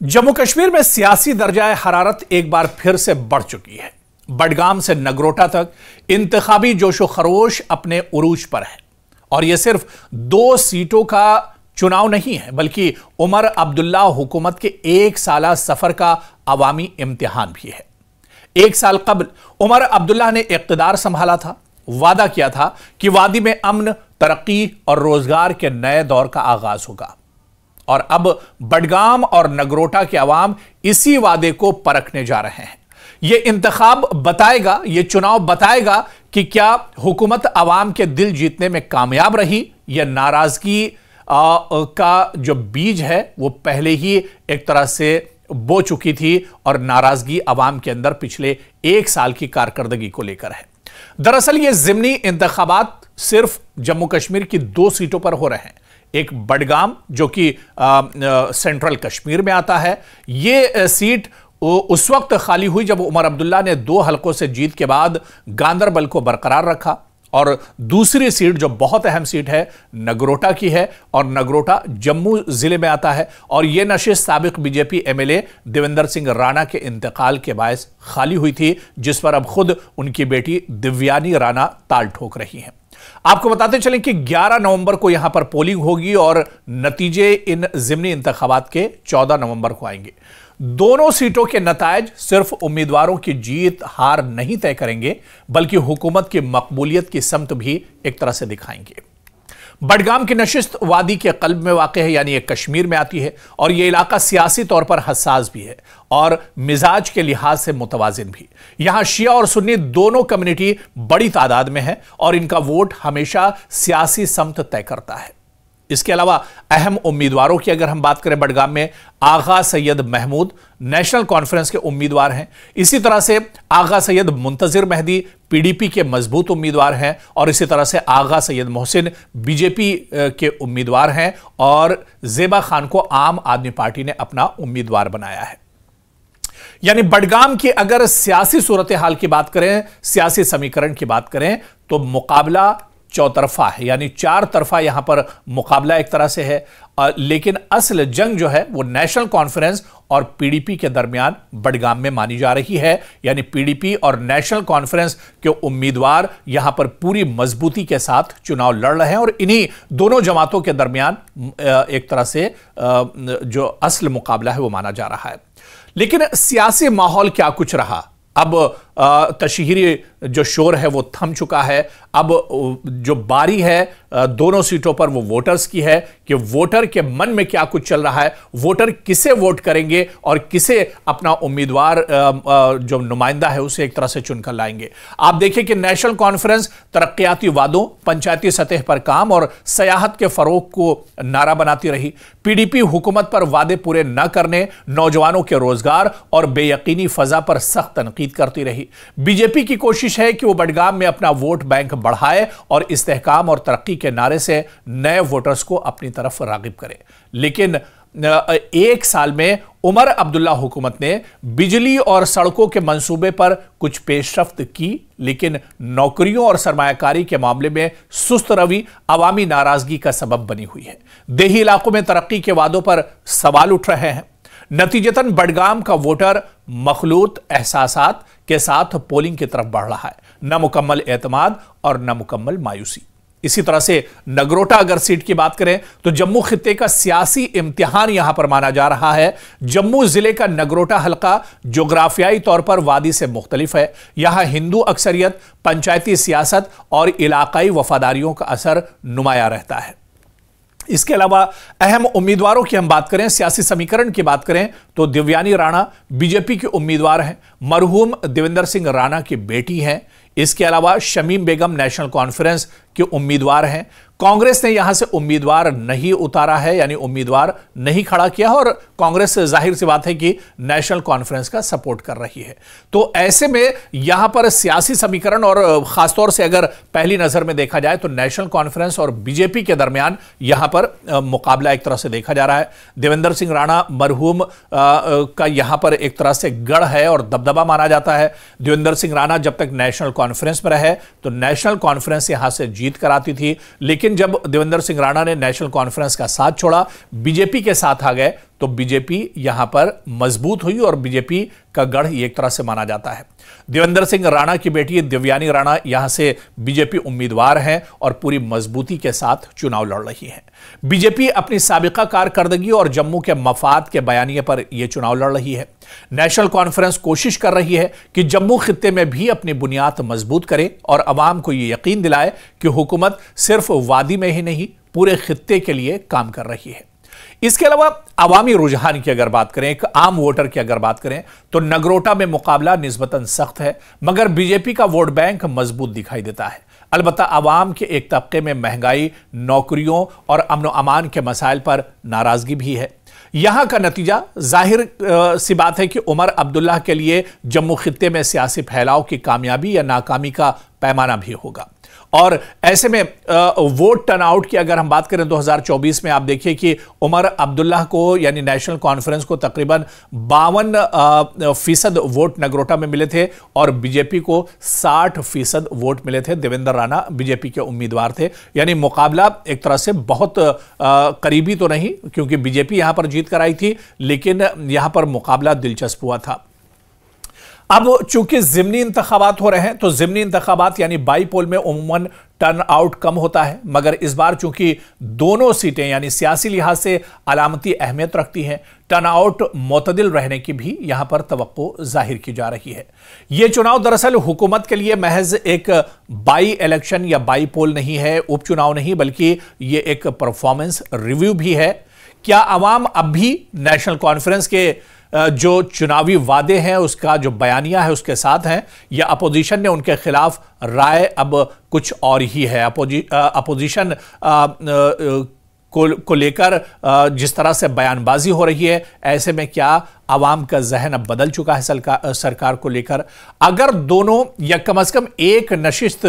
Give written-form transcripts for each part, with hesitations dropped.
जम्मू कश्मीर में सियासी दर्जाए हरारत एक बार फिर से बढ़ चुकी है। बडगाम से नगरोटा तक इंतखाबी जोशो खरोश अपने उरूज पर है और यह सिर्फ 2 सीटों का चुनाव नहीं है, बल्कि उमर अब्दुल्ला हुकूमत के 1 साला सफर का अवामी इम्तिहान भी है। 1 साल कबल उमर अब्दुल्ला ने इख्तिदार संभाला था, वादा किया था कि वादी में अमन, तरक्की और रोजगार के नए दौर का आगाज होगा और अब बडगाम और नगरोटा के अवाम इसी वादे को परखने जा रहे हैं। यह इंतखाब बताएगा, यह चुनाव बताएगा कि क्या हुकूमत अवाम के दिल जीतने में कामयाब रही या नाराजगी का जो बीज है वो पहले ही एक तरह से बो चुकी थी और नाराजगी अवाम के अंदर पिछले 1 साल की कारकर्दगी को लेकर है। दरअसल ये जिमनी इंतखाबात सिर्फ जम्मू कश्मीर की 2 सीटों पर हो रहे हैं। एक बडगाम जो कि सेंट्रल कश्मीर में आता है, यह सीट उस वक्त खाली हुई जब उमर अब्दुल्ला ने 2 हलकों से जीत के बाद गांदरबल को बरकरार रखा और दूसरी सीट जो बहुत अहम सीट है नगरोटा की है और नगरोटा जम्मू जिले में आता है और यह नशिस्त साबिक बीजेपी एमएलए देवेंद्र सिंह राणा के इंतकाल के बायस खाली हुई थी, जिस पर अब खुद उनकी बेटी दिव्यानी राणा ताल ठोक रही हैं। आपको बताते चलें कि 11 नवंबर को यहां पर पोलिंग होगी और नतीजे इन जिमनी इंतखाबात के 14 नवंबर को आएंगे। दोनों सीटों के नतायज सिर्फ उम्मीदवारों की जीत हार नहीं तय करेंगे, बल्कि हुकूमत की मकबूलियत की समत भी एक तरह से दिखाएंगे। बडगाम की नशिस्त वादी के कल्ब में वाक़ है, यानी ये कश्मीर में आती है और यह इलाका सियासी तौर पर हसास भी है और मिजाज के लिहाज से मुतवाजिन भी। यहां शिया और सुन्नी दोनों कम्युनिटी बड़ी तादाद में है और इनका वोट हमेशा सियासी समत तय करता है। इसके अलावा अहम उम्मीदवारों की अगर हम बात करें, बडगाम में आगा सैयद महमूद नेशनल कॉन्फ्रेंस के उम्मीदवार हैं। इसी तरह से आगा सैयद मुंतजिर मेहदी पीडीपी के मजबूत उम्मीदवार हैं और इसी तरह से आगा सैयद मोहसिन बीजेपी के उम्मीदवार हैं और जेबा खान को आम आदमी पार्टी ने अपना उम्मीदवार बनाया है। यानी बडगाम की अगर सियासी सूरत हाल की बात करें, सियासी समीकरण की बात करें तो मुकाबला चौतरफा है, यानी 4 तरफा यहां पर मुकाबला एक तरह से है, लेकिन असल जंग जो है वो नेशनल कॉन्फ्रेंस और पीडीपी के दरमियान बडगाम में मानी जा रही है। यानी पीडीपी और नेशनल कॉन्फ्रेंस के उम्मीदवार यहां पर पूरी मजबूती के साथ चुनाव लड़ रहे हैं और इन्हीं दोनों जमातों के दरमियान एक तरह से जो असल मुकाबला है वो माना जा रहा है। लेकिन सियासी माहौल क्या कुछ रहा? अब तशहीरी जो शोर है वो थम चुका है। अब जो बारी है दोनों सीटों पर वो वोटर्स की है कि वोटर के मन में क्या कुछ चल रहा है, वोटर किसे वोट करेंगे और किसे अपना उम्मीदवार जो नुमाइंदा है उसे एक तरह से चुनकर लाएंगे। आप देखिए कि नेशनल कॉन्फ्रेंस तरक्याती वादों, पंचायती सतह पर काम और सयाहत के फरोग को नारा बनाती रही। पीडीपी हुकूमत पर वादे पूरे न करने, नौजवानों के रोजगार और बेयकीनी फजा पर सख्त तनकीद करती रही। बीजेपी की कोशिश है कि वो बडगाम में अपना वोट बैंक बढ़ाए और इस्तेहकाम और तरक्की के नारे से नए वोटर्स को अपनी तरफ रागिब करे। लेकिन 1 साल में उमर अब्दुल्ला हुकूमत ने बिजली और सड़कों के मंसूबे पर कुछ पेशरफ्त की, लेकिन नौकरियों और सरमायाकारी के मामले में सुस्त रवि अवामी नाराजगी का सबब बनी हुई है। देही इलाकों में तरक्की के वादों पर सवाल उठ रहे हैं। नतीजतन बडगाम का वोटर मखलूत एहसासात के साथ पोलिंग की तरफ बढ़ रहा है, न मुकम्मल एतमाद और न मुकम्मल मायूसी। इसी तरह से नगरोटा अगर सीट की बात करें तो जम्मू खित्ते का सियासी इम्तिहान यहां पर माना जा रहा है। जम्मू जिले का नगरोटा हलका जोग्राफियाई तौर पर वादी से मुख्तलिफ है। यहां हिंदू अक्सरियत, पंचायती सियासत और इलाकाई वफादारियों का असर नुमाया रहता है। इसके अलावा अहम उम्मीदवारों की हम बात करें, सियासी समीकरण की बात करें तो दिव्यानी राणा बीजेपी के उम्मीदवार हैं, मरहूम देवेंद्र सिंह राणा की बेटी हैं। इसके अलावा शमीम बेगम नेशनल कॉन्फ्रेंस के उम्मीदवार हैं। कांग्रेस ने यहां से उम्मीदवार नहीं उतारा है, यानी उम्मीदवार नहीं खड़ा किया और कांग्रेस जाहिर सी बात है कि नेशनल कॉन्फ्रेंस का सपोर्ट कर रही है। तो ऐसे में यहां पर सियासी समीकरण और खासतौर से अगर पहली नजर में देखा जाए तो नेशनल कॉन्फ्रेंस और बीजेपी के दरमियान यहां पर मुकाबला एक तरह से देखा जा रहा है। देवेंद्र सिंह राणा मरहूम का यहां पर एक तरह से गढ़ है और दबदबा माना जाता है। देवेंद्र सिंह राणा जब तक नेशनल कॉन्फ्रेंस में रहे तो नेशनल कॉन्फ्रेंस यहां से जीत कर आती थी, लेकिन जब देवेंद्र सिंह राणा ने नेशनल कॉन्फ्रेंस का साथ छोड़ा, बीजेपी के साथ आ गए, तो बीजेपी यहां पर मजबूत हुई और बीजेपी का गढ़ एक तरह से माना जाता है। देवेंद्र सिंह राणा की बेटी देवयानी राणा यहां से बीजेपी उम्मीदवार हैं और पूरी मजबूती के साथ चुनाव लड़ रही है। बीजेपी अपनी साबिका कारकर्दगी और जम्मू के मफाद के बयानिए पर यह चुनाव लड़ रही है। नेशनल कॉन्फ्रेंस कोशिश कर रही है कि जम्मू खित्ते में भी अपनी बुनियाद मजबूत करे और अवाम को यह यकीन दिलाए कि हुकूमत सिर्फ वादी में ही नहीं पूरे खित्ते के लिए काम कर रही है। इसके अलावा अवामी रुझान की अगर बात करें, एक आम वोटर की अगर बात करें, तो नगरोटा में मुकाबला निस्बतन सख्त है, मगर बीजेपी का वोट बैंक मजबूत दिखाई देता है। अलबत्ता अवाम के एक तबके में महंगाई, नौकरियों और अमन अमान के मसाइल पर नाराजगी भी है। यहां का नतीजा जाहिर सी बात है कि उमर अब्दुल्ला के लिए जम्मू खित्ते में सियासी फैलाव की कामयाबी या नाकामी का पैमाना भी होगा। और ऐसे में वोट टर्नआउट की अगर हम बात करें 2024 में, आप देखिए कि उमर अब्दुल्ला को यानी नेशनल कॉन्फ्रेंस को तकरीबन 52% वोट नगरोटा में मिले थे और बीजेपी को 60% वोट मिले थे। देवेंद्र राणा बीजेपी के उम्मीदवार थे, यानी मुकाबला एक तरह से बहुत करीबी तो नहीं, क्योंकि बीजेपी यहां पर जीत कर आई थी, लेकिन यहां पर मुकाबला दिलचस्प हुआ था। अब चूंकि ज़िमनी इंतखाबात हो रहे हैं, तो ज़िमनी इंतखाबात यानी बाई पोल में उम्मन टर्न आउट कम होता है, मगर इस बार चूंकि दोनों सीटें यानी सियासी लिहाज से अलामती अहमियत रखती हैं, टर्न आउट मोतदिल रहने की भी यहां पर तवक्को जाहिर की जा रही है। यह चुनाव दरअसल हुकूमत के लिए महज एक बाई इलेक्शन या बाई पोल नहीं है, उपचुनाव नहीं, बल्कि यह एक परफॉर्मेंस रिव्यू भी है। क्या अवाम अब भी नेशनल कॉन्फ्रेंस के जो चुनावी वादे हैं, उसका जो बयानिया है उसके साथ हैं, या अपोजिशन ने उनके खिलाफ राय अब कुछ और ही है? अपोजिशन को लेकर जिस तरह से बयानबाजी हो रही है, ऐसे में क्या आवाम का जहन अब बदल चुका है सरकार को लेकर? अगर दोनों या कम से कम एक नशिस्त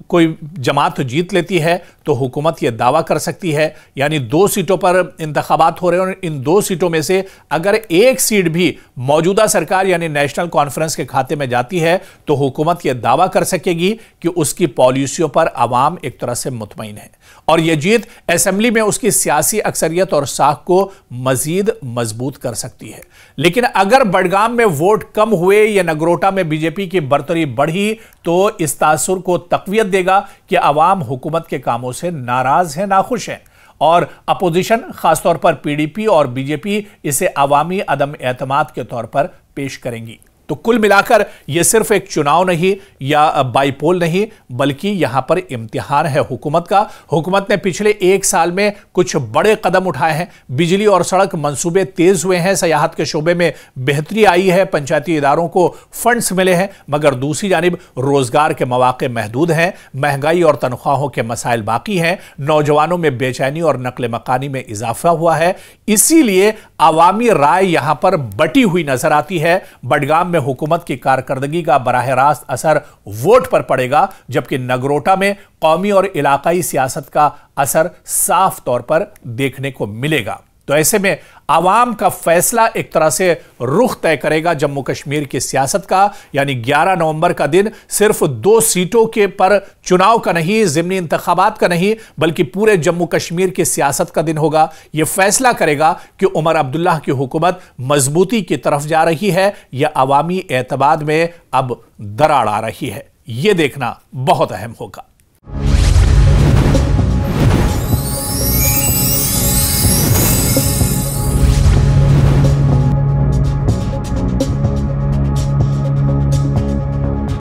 कोई जमात जीत लेती है तो हुकूमत यह दावा कर सकती है, यानी 2 सीटों पर इंतखाबात हो रहे हैं और इन 2 सीटों में से अगर एक सीट भी मौजूदा सरकार यानी नेशनल कॉन्फ्रेंस के खाते में जाती है तो हुकूमत यह दावा कर सकेगी कि उसकी पॉलिसियों पर आवाम एक तरह से मुतमईन है और यह जीत असेंबली में उसकी सियासी अक्सरियत और साख को मजीद मजबूत कर सकती है। लेकिन अगर बडगाम में वोट कम हुए या नगरोटा में बीजेपी की बरतरी बढ़ी तो इस तासुर को तकवीत देगा कि अवाम हुकूमत के कामों से नाराज है, नाखुश है और अपोजिशन खासतौर पर पीडीपी और बीजेपी इसे अवामी अदम एतमाद के तौर पर पेश करेंगी। तो कुल मिलाकर यह सिर्फ एक चुनाव नहीं या बाईपोल नहीं, बल्कि यहां पर इम्तिहान है हुकूमत का। हुकूमत ने पिछले 1 साल में कुछ बड़े कदम उठाए हैं। बिजली और सड़क मंसूबे तेज हुए हैं, सयाहत के शोबे में बेहतरी आई है, पंचायती इदारों को फंड्स मिले हैं, मगर दूसरी जानिब रोजगार के मौके महदूद हैं, महंगाई और तनख्वाहों के मसाइल बाकी हैं, नौजवानों में बेचैनी और नकल मकानी में इजाफा हुआ है। इसीलिए आवामी राय यहां पर बटी हुई नजर आती है। बडगाम में हुकूमत की कारकर्दगी का बराह रास्त असर वोट पर पड़ेगा, जबकि नगरोटा में कौमी और इलाकाई सियासत का असर साफ तौर पर देखने को मिलेगा। तो ऐसे में आवाम का फैसला एक तरह से रुख तय करेगा जम्मू कश्मीर की सियासत का। यानी 11 नवंबर का दिन सिर्फ 2 सीटों के पर चुनाव का नहीं, ज़िमनी इंतखाबात का नहीं, बल्कि पूरे जम्मू कश्मीर की सियासत का दिन होगा। यह फैसला करेगा कि उमर अब्दुल्ला की हुकूमत मजबूती की तरफ जा रही है या अवामी एतमाद में अब दरार आ रही है। यह देखना बहुत अहम होगा।